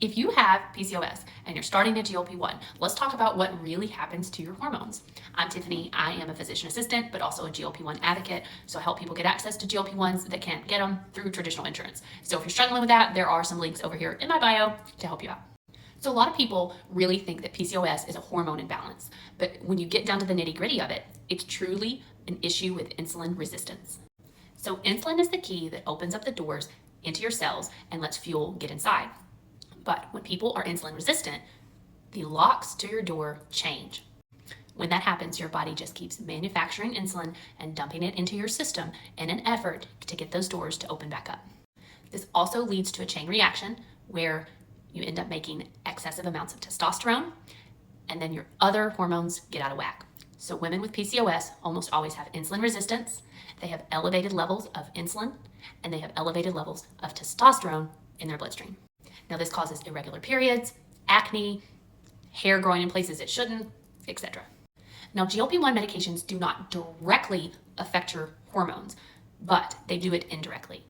If you have PCOS and you're starting a GLP-1, let's talk about what really happens to your hormones. I'm Tiffany. I am a physician assistant, but also a GLP-1 advocate. So I help people get access to GLP-1s that can't get them through traditional insurance. So if you're struggling with that, there are some links over here in my bio to help you out. So a lot of people really think that PCOS is a hormone imbalance, but when you get down to the nitty-gritty of it, it's truly an issue with insulin resistance. So insulin is the key that opens up the doors into your cells and lets fuel get inside. But when people are insulin resistant, the locks to your door change. When that happens, your body just keeps manufacturing insulin and dumping it into your system in an effort to get those doors to open back up. This also leads to a chain reaction where you end up making excessive amounts of testosterone, and then your other hormones get out of whack. So women with PCOS almost always have insulin resistance, they have elevated levels of insulin, and they have elevated levels of testosterone in their bloodstream. Now this causes irregular periods, acne, hair growing in places it shouldn't, etc. Now GLP-1 medications do not directly affect your hormones, but they do it indirectly.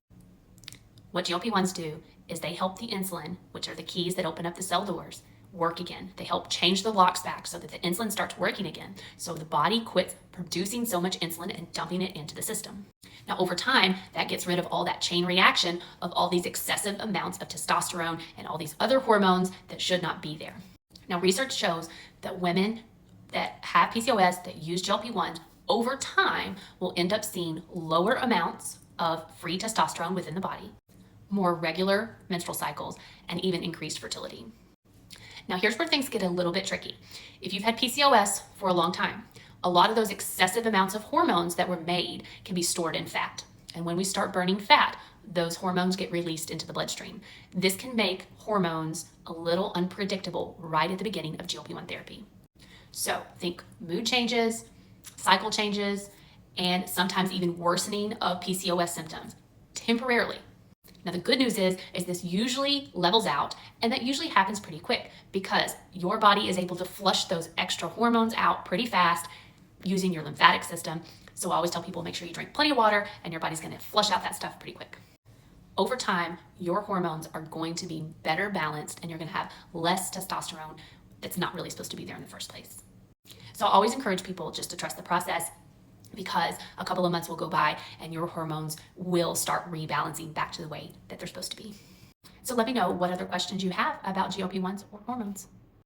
What GLP-1s do is they help the insulin, which are the keys that open up the cell doors, work again. They help change the locks back so that the insulin starts working again, so the body quits producing so much insulin and dumping it into the system. Now over time, that gets rid of all that chain reaction of all these excessive amounts of testosterone and all these other hormones that should not be there. Now research shows that women that have PCOS that use GLP-1s over time will end up seeing lower amounts of free testosterone within the body, more regular menstrual cycles, and even increased fertility. Now here's where things get a little bit tricky. If you've had PCOS for a long time, a lot of those excessive amounts of hormones that were made can be stored in fat. And when we start burning fat, those hormones get released into the bloodstream. This can make hormones a little unpredictable right at the beginning of GLP-1 therapy. So think mood changes, cycle changes, and sometimes even worsening of PCOS symptoms temporarily. Now the good news is this usually levels out, and that usually happens pretty quick because your body is able to flush those extra hormones out pretty fast using your lymphatic system. So I always tell people, make sure you drink plenty of water and your body's gonna flush out that stuff pretty quick. Over time, your hormones are going to be better balanced and you're gonna have less testosterone that's not really supposed to be there in the first place. So I always encourage people just to trust the process, because a couple of months will go by and your hormones will start rebalancing back to the way that they're supposed to be. So let me know what other questions you have about GLP-1s or hormones.